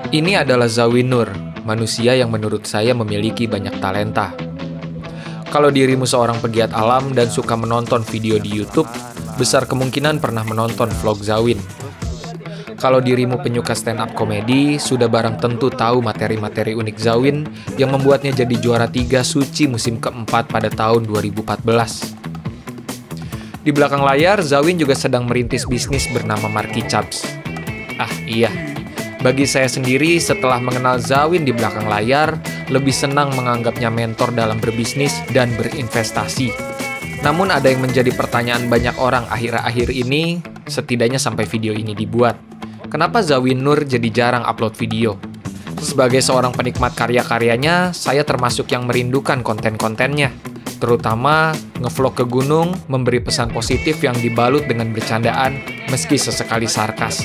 Ini adalah Zawin Nur, manusia yang menurut saya memiliki banyak talenta. Kalau dirimu seorang pegiat alam dan suka menonton video di YouTube, besar kemungkinan pernah menonton vlog Zawin. Kalau dirimu penyuka stand-up komedi, sudah barang tentu tahu materi-materi unik Zawin yang membuatnya jadi juara 3 Suci musim keempat pada tahun 2014. Di belakang layar, Zawin juga sedang merintis bisnis bernama Marky Chaps. Ah iya, bagi saya sendiri setelah mengenal Zawin di belakang layar, lebih senang menganggapnya mentor dalam berbisnis dan berinvestasi. Namun ada yang menjadi pertanyaan banyak orang akhir-akhir ini, setidaknya sampai video ini dibuat. Kenapa Zawin Nur jadi jarang upload video? Sebagai seorang penikmat karya-karyanya, saya termasuk yang merindukan konten-kontennya. Terutama ngevlog ke gunung, memberi pesan positif yang dibalut dengan bercandaan, meski sesekali sarkas.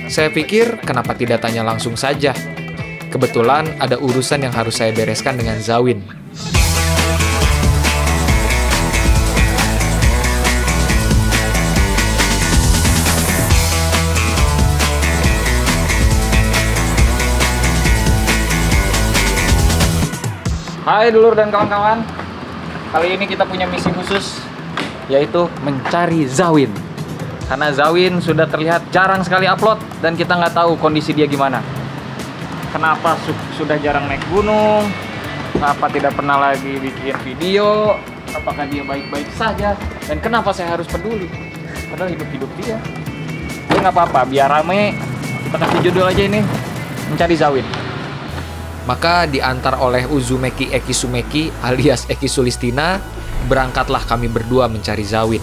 Saya pikir, kenapa tidak tanya langsung saja? Kebetulan ada urusan yang harus saya bereskan dengan Zawin. Hai dulur dan kawan-kawan, kali ini kita punya misi khusus, yaitu mencari Zawin. Karena Zawin sudah terlihat jarang sekali upload dan kita nggak tahu kondisi dia gimana. Kenapa sudah jarang naik gunung, kenapa tidak pernah lagi bikin video, apakah dia baik-baik saja, dan kenapa saya harus peduli, padahal hidup-hidup dia. Tapi nggak apa-apa, biar rame, kita kasih judul aja ini, mencari Zawin. Maka diantar oleh Uzumeki Eki Sumeki alias Eki Sulistina, berangkatlah kami berdua mencari Zawin.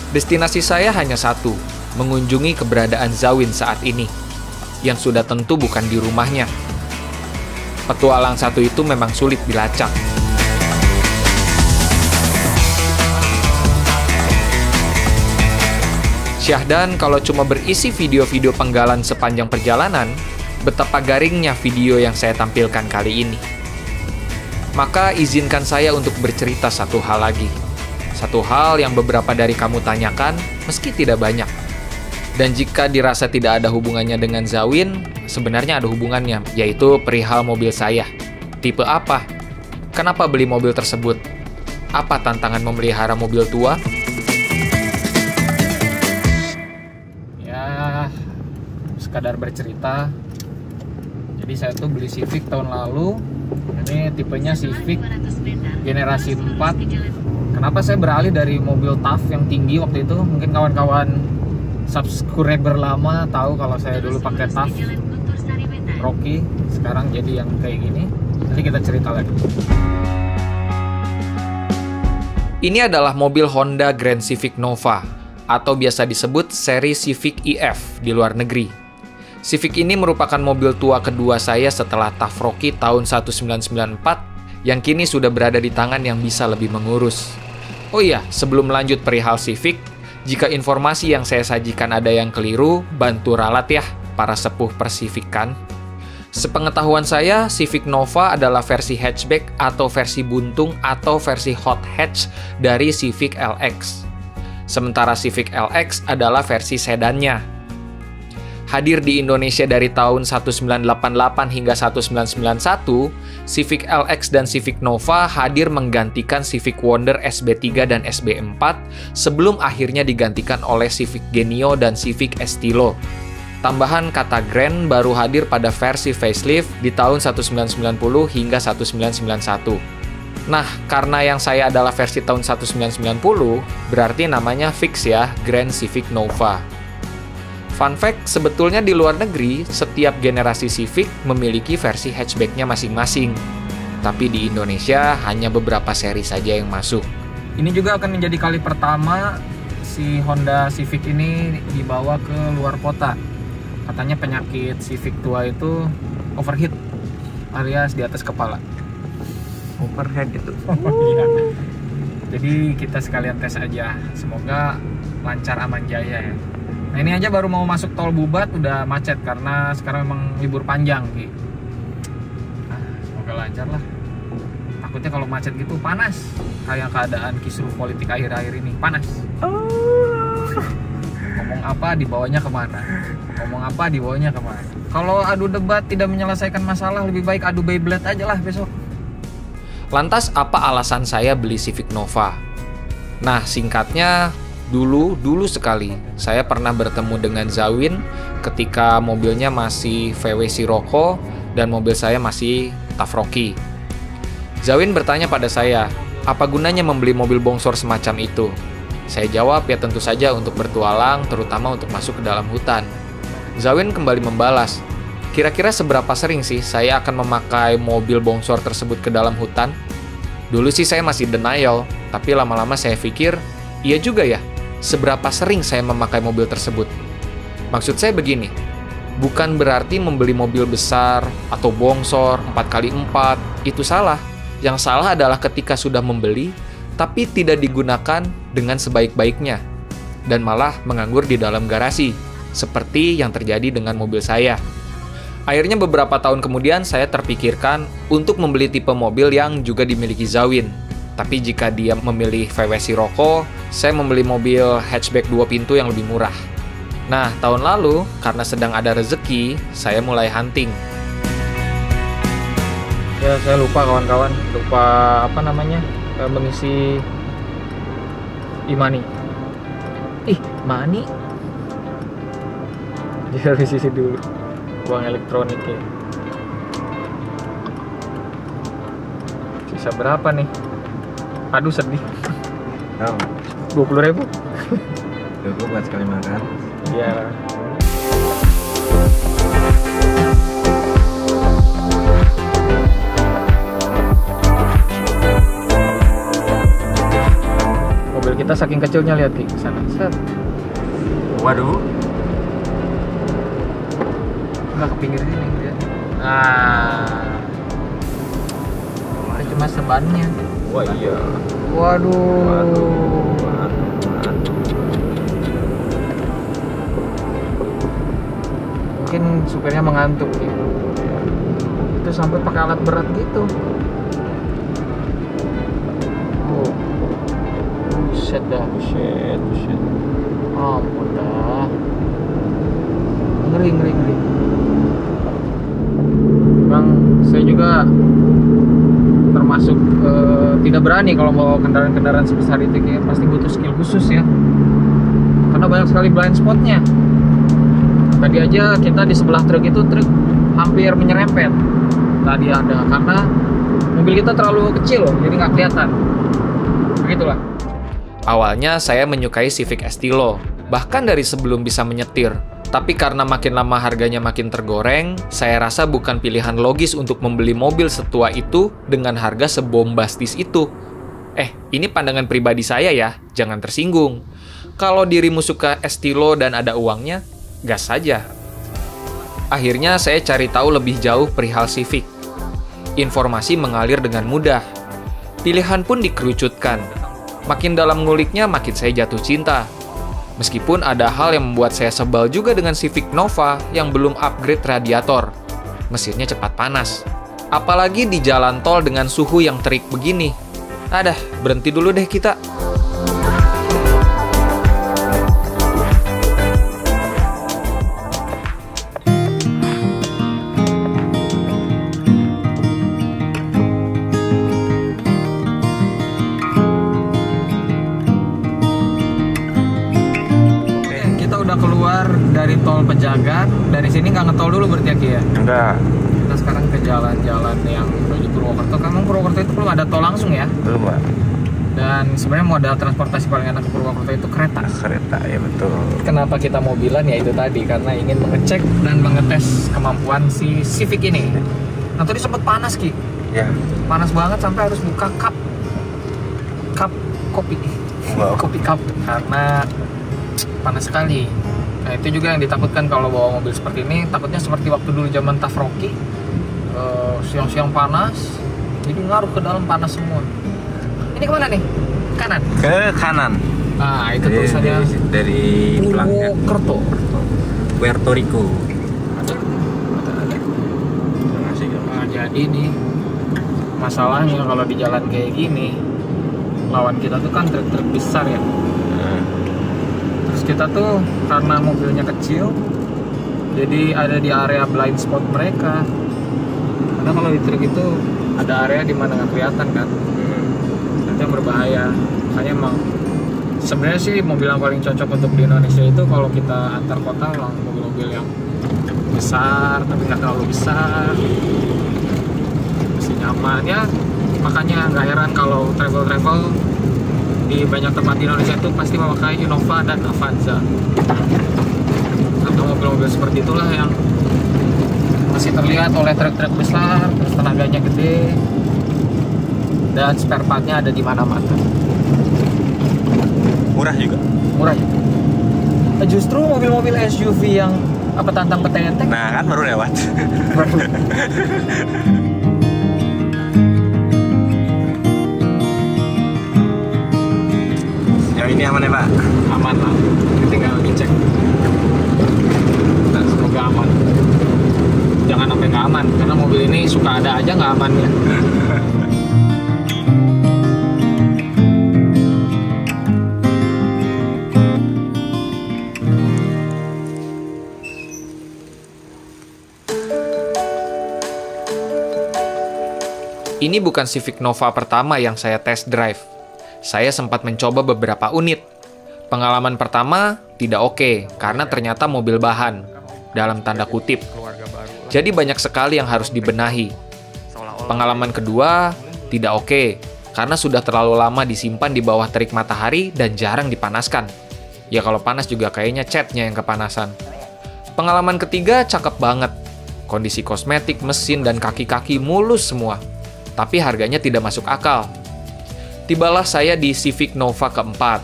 Destinasi saya hanya satu, mengunjungi keberadaan Zawin saat ini, yang sudah tentu bukan di rumahnya. Petualang satu itu memang sulit dilacak. Syahdan kalau cuma berisi video-video penggalan sepanjang perjalanan, betapa garingnya video yang saya tampilkan kali ini. Maka izinkan saya untuk bercerita satu hal lagi. Satu hal yang beberapa dari kamu tanyakan, meski tidak banyak. Dan jika dirasa tidak ada hubungannya dengan Zawin, sebenarnya ada hubungannya, yaitu perihal mobil saya. Tipe apa? Kenapa beli mobil tersebut? Apa tantangan memelihara mobil tua? Ya, sekadar bercerita. Jadi saya tuh beli Civic tahun lalu. Ini tipenya Civic generasi 4. Kenapa saya beralih dari mobil TAF yang tinggi waktu itu? Mungkin kawan-kawan subscriber lama tahu kalau saya dulu pakai TAF Rocky. Sekarang jadi yang kayak gini. Nanti kita cerita lagi. Ini adalah mobil Honda Grand Civic Nova, atau biasa disebut seri Civic EF di luar negeri. Civic ini merupakan mobil tua kedua saya setelah TAF Rocky tahun 1994 yang kini sudah berada di tangan yang bisa lebih mengurus. Oh iya, sebelum lanjut perihal Civic, jika informasi yang saya sajikan ada yang keliru, bantu ralat ya, para sepuh persivikan. Sepengetahuan saya, Civic Nova adalah versi hatchback atau versi buntung atau versi hot hatch dari Civic LX. Sementara Civic LX adalah versi sedannya. Hadir di Indonesia dari tahun 1988 hingga 1991, Civic LX dan Civic Nova hadir menggantikan Civic Wonder SB3 dan SB4 sebelum akhirnya digantikan oleh Civic Genio dan Civic Estilo. Tambahan kata Grand baru hadir pada versi facelift di tahun 1990 hingga 1991. Nah, karena yang saya adalah versi tahun 1990, berarti namanya fix ya, Grand Civic Nova. Fun fact, sebetulnya di luar negeri, setiap generasi Civic memiliki versi hatchbacknya masing-masing. Tapi di Indonesia, hanya beberapa seri saja yang masuk. Ini juga akan menjadi kali pertama si Honda Civic ini dibawa ke luar kota. Katanya penyakit Civic tua itu overheat, alias di atas kepala. Overhead itu. Iya. Jadi kita sekalian tes aja. Semoga lancar aman jaya ya. Nah ini aja baru mau masuk tol Bubat udah macet karena sekarang memang libur panjang gitu. Nah, semoga lancar lah. Takutnya kalau macet gitu panas. Kayak keadaan kisruh politik akhir-akhir ini panas. Oh. Ngomong apa dibawanya kemana? Ngomong apa dibawanya kemana? Kalau adu debat tidak menyelesaikan masalah, lebih baik adu Beyblade aja lah besok. Lantas apa alasan saya beli Civic Nova? Nah, singkatnya dulu sekali saya pernah bertemu dengan Zawin ketika mobilnya masih VW Sirocco dan mobil saya masih Tafroki. Zawin bertanya pada saya, apa gunanya membeli mobil bongsor semacam itu? Saya jawab, ya tentu saja untuk bertualang, terutama untuk masuk ke dalam hutan. Zawin kembali membalas, kira-kira seberapa sering sih saya akan memakai mobil bongsor tersebut ke dalam hutan? Dulu sih saya masih denial, tapi lama-lama saya pikir, iya juga ya, seberapa sering saya memakai mobil tersebut? Maksud saya begini, bukan berarti membeli mobil besar atau bongsor 4x4 itu salah. Yang salah adalah ketika sudah membeli, tapi tidak digunakan dengan sebaik-baiknya, dan malah menganggur di dalam garasi, seperti yang terjadi dengan mobil saya. Akhirnya beberapa tahun kemudian saya terpikirkan untuk membeli tipe mobil yang juga dimiliki Zawin. Tapi jika dia memilih VW Sirocco, saya membeli mobil hatchback 2 pintu yang lebih murah. Nah, tahun lalu, karena sedang ada rezeki, saya mulai hunting. Ya, saya lupa kawan-kawan, mengisi e-money. Money? Dari sisi dulu, uang elektronik ya. Sisa berapa nih? Aduh sedih. 20.000. Cukup buat sekali makan. Iya. Mobil kita saking kecilnya, lihat Ki, ke sana. Set. Waduh. Enggak ke pinggir sini lihat. Nah. Ini cuma sebannya. Wah iya. Waduh. Mungkin supirnya mengantuk gitu. Itu sampai pakai alat berat gitu. Oh. Buset dah. Buset. Ampun dah. Ngeri. Bang, saya juga termasuk tidak berani kalau bawa kendaraan-kendaraan sebesar itu, ya. Pasti butuh skill khusus ya. Karena banyak sekali blind spotnya. Tadi aja kita di sebelah truk hampir menyerempet. Tadi ada, karena mobil kita terlalu kecil, jadi nggak kelihatan. Begitulah. Awalnya saya menyukai Civic Estilo, bahkan dari sebelum bisa menyetir. Tapi karena makin lama harganya makin tergoreng, saya rasa bukan pilihan logis untuk membeli mobil setua itu dengan harga sebombastis itu. Ini pandangan pribadi saya ya, jangan tersinggung. Kalau dirimu suka Estilo dan ada uangnya, gas saja. Akhirnya saya cari tahu lebih jauh perihal Civic. Informasi mengalir dengan mudah. Pilihan pun dikerucutkan. Makin dalam nguliknya, makin saya jatuh cinta. Meskipun ada hal yang membuat saya sebal juga dengan Civic Nova yang belum upgrade radiator. Mesinnya cepat panas. Apalagi di jalan tol dengan suhu yang terik begini. Berhenti dulu deh kita. Keluar dari tol Pejagan, dari sini nggak ngetol dulu berarti ya Ki ya? Enggak. Kita sekarang ke jalan-jalan yang menuju Purwokerto. Kan Purwokerto itu belum ada tol langsung ya? Belum, Pak. Dan sebenarnya moda transportasi paling enak ke Purwokerto itu kereta. Kereta, ya betul. Kenapa kita mobilan ya itu tadi, karena ingin mengecek dan mengetes kemampuan si Civic ini. Nah tadi sempat panas Ki. Ya. Panas banget sampai harus buka cup kopi. Wow. Kopi cup karena panas sekali. Nah itu juga yang ditakutkan kalau bawa mobil seperti ini. Takutnya seperti waktu dulu zaman Tafroki, siang-siang panas, jadi ngaruh ke dalam panas semua. Ini kemana nih? Kanan? Ke kanan. Nah itu tulisannya dari Purwokerto. Puerto Rico. Nah, jadi nih masalahnya kalau di jalan kayak gini, lawan kita tuh kan truk-truk besar ya. Terus kita tuh karena mobilnya kecil, jadi ada di area blind spot mereka. Karena kalau di truk itu ada area di mana nggak kelihatan kan, itu yang berbahaya. Makanya emang sebenarnya sih mobil yang paling cocok untuk di Indonesia itu kalau kita antar kota memang mobil-mobil yang besar tapi nggak terlalu besar, masih nyaman ya. Makanya nggak heran kalau travel di banyak tempat di Indonesia itu pasti memakai Innova dan Avanza atau mobil-mobil seperti itulah yang masih terlihat oleh truk-truk besar, terus tenaganya gede dan spare partnya ada di mana-mana. Murah juga. Murah ya? Justru mobil-mobil SUV yang tantang petek. Nah kan baru lewat. Ya ini aman ya Pak? Aman lah, ini tinggal dicek. Dan semoga aman. Jangan sampai nggak aman, karena mobil ini suka ada aja nggak amannya. Ini bukan Civic Nova pertama yang saya test drive. Saya sempat mencoba beberapa unit. Pengalaman pertama tidak oke, karena ternyata mobil bahan, dalam tanda kutip. Jadi banyak sekali yang harus dibenahi. Pengalaman kedua tidak oke, karena sudah terlalu lama disimpan di bawah terik matahari dan jarang dipanaskan. Ya kalau panas juga kayaknya catnya yang kepanasan. Pengalaman ketiga cakep banget. Kondisi kosmetik, mesin, dan kaki-kaki mulus semua. Tapi harganya tidak masuk akal. Tibalah saya di Civic Nova keempat.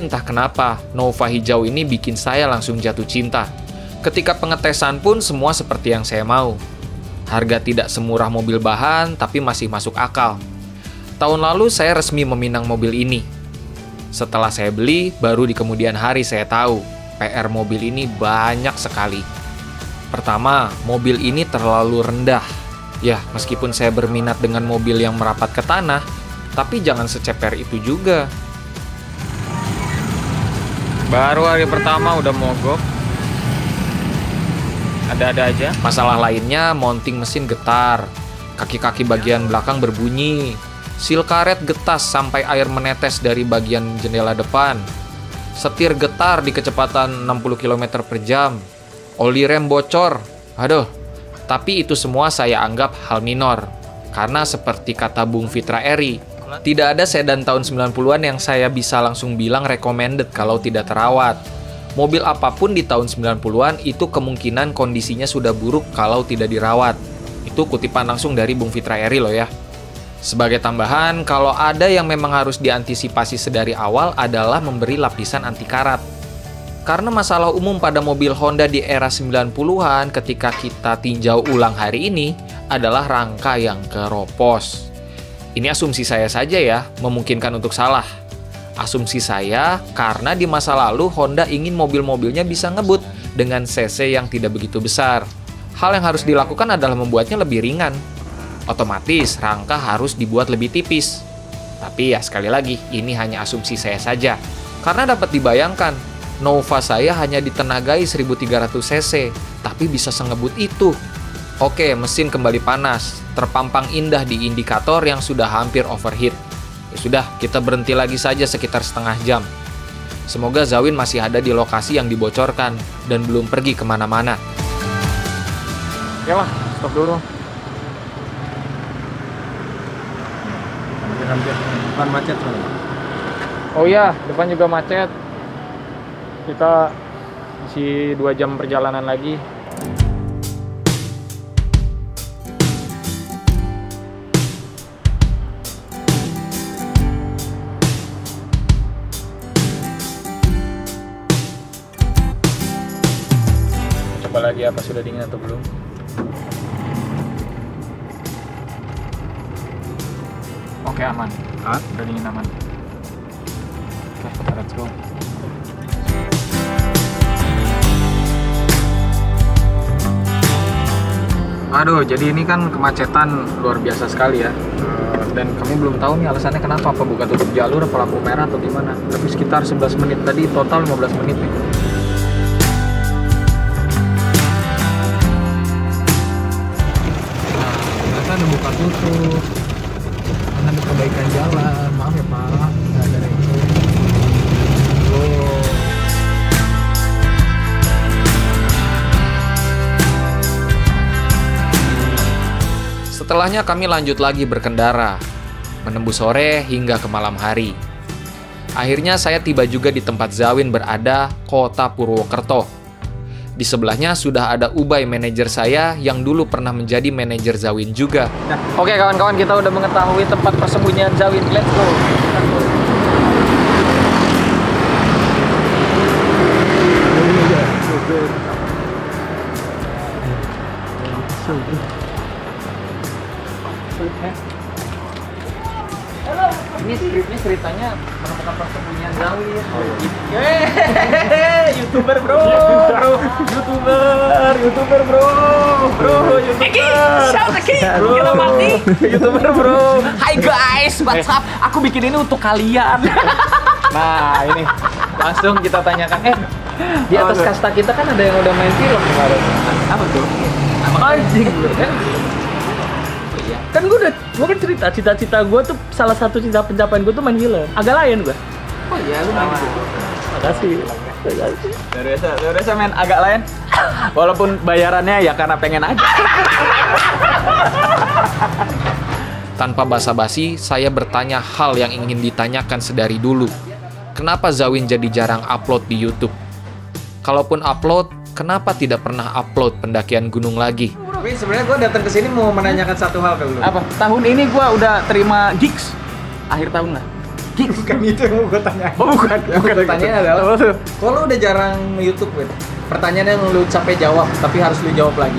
Entah kenapa, Nova hijau ini bikin saya langsung jatuh cinta. Ketika pengetesan pun semua seperti yang saya mau. Harga tidak semurah mobil bahan, tapi masih masuk akal. Tahun lalu saya resmi meminang mobil ini. Setelah saya beli, baru di kemudian hari saya tahu, PR mobil ini banyak sekali. Pertama, mobil ini terlalu rendah. Ya, meskipun saya berminat dengan mobil yang merapat ke tanah, tapi jangan seceper itu juga. Baru hari pertama udah mogok. Ada-ada aja. Masalah lainnya, mounting mesin getar. Kaki-kaki bagian belakang berbunyi. Seal karet getas sampai air menetes dari bagian jendela depan. Setir getar di kecepatan 60 km per jam. Oli rem bocor. Aduh. Tapi itu semua saya anggap hal minor. Karena seperti kata Bung Fitra Eri, tidak ada sedan tahun 90-an yang saya bisa langsung bilang recommended kalau tidak terawat. Mobil apapun di tahun 90-an itu kemungkinan kondisinya sudah buruk kalau tidak dirawat. Itu kutipan langsung dari Bung Fitra Eri loh ya. Sebagai tambahan, kalau ada yang memang harus diantisipasi sedari awal adalah memberi lapisan anti karat. Karena masalah umum pada mobil Honda di era 90-an ketika kita tinjau ulang hari ini adalah rangka yang keropos. Ini asumsi saya saja ya, memungkinkan untuk salah. Asumsi saya karena di masa lalu Honda ingin mobil-mobilnya bisa ngebut dengan cc yang tidak begitu besar. Hal yang harus dilakukan adalah membuatnya lebih ringan. Otomatis rangka harus dibuat lebih tipis. Tapi ya sekali lagi, ini hanya asumsi saya saja. Karena dapat dibayangkan, Nova saya hanya ditenagai 1300 cc, tapi bisa sengebut itu. Oke, mesin kembali panas, terpampang indah di indikator yang sudah hampir overheat. Ya sudah, kita berhenti lagi saja sekitar setengah jam. Semoga Zawin masih ada di lokasi yang dibocorkan dan belum pergi kemana-mana. Ya lah, stop dulu. Hampir depan macet soalnya. Oh iya, depan juga macet. Kita masih 2 jam perjalanan lagi. Coba lagi apa sudah dingin atau belum. Oke, aman. Udah dingin, aman. Oke, let's go. Aduh, jadi ini kan kemacetan luar biasa sekali ya. Dan kami belum tahu nih alasannya kenapa, apa buka tutup jalur, apa lampu merah atau gimana. Tapi sekitar 11 menit tadi, total 15 menit nih. Nah, ternyata ada buka tutup. Karena ada perbaikan jalan. Maaf ya Pak, nggak ada itu. Oh. Setelahnya kami lanjut lagi berkendara, menembus sore hingga ke malam hari. Akhirnya saya tiba juga di tempat Zawin berada, kota Purwokerto. Di sebelahnya sudah ada Ubay, manajer saya yang dulu pernah menjadi manajer Zawin juga. Nah, oke kawan-kawan, kita udah mengetahui tempat persembunyian Zawin. Let's go. Ini skripnya ceritanya menemukan persembunyian Zawin. YouTuber bro, YouTuber bro. Kita mati. YouTuber bro. Hai guys, what's up? Aku bikin ini untuk kalian. Nah ini langsung kita tanyakan. Di atas kasta kita kan ada yang udah main film kemarin. Apa tuh? Anjing. Kan gue kan cerita cita-cita gue tuh, salah satu cita pencapaian gue tuh main film. Agak lain gue. Oh iya, lu main film. Makasih. Luar biasa main agak lain. Walaupun bayarannya ya karena pengen aja. Tanpa basa-basi, saya bertanya hal yang ingin ditanyakan sedari dulu. Kenapa Zawin jadi jarang upload di YouTube? Kalaupun upload, kenapa tidak pernah upload pendakian gunung lagi? Tapi sebenarnya gue datang ke sini mau menanyakan satu hal ke lu. Apa? Tahun ini gue udah terima gigs. Akhir tahun lah. Gigs. Bukan itu yang mau gue tanya. Oh bukan. Yang gue tanya adalah, kok lu udah jarang YouTube, Win? Pertanyaan yang lu capek jawab, tapi harus lu jawab lagi.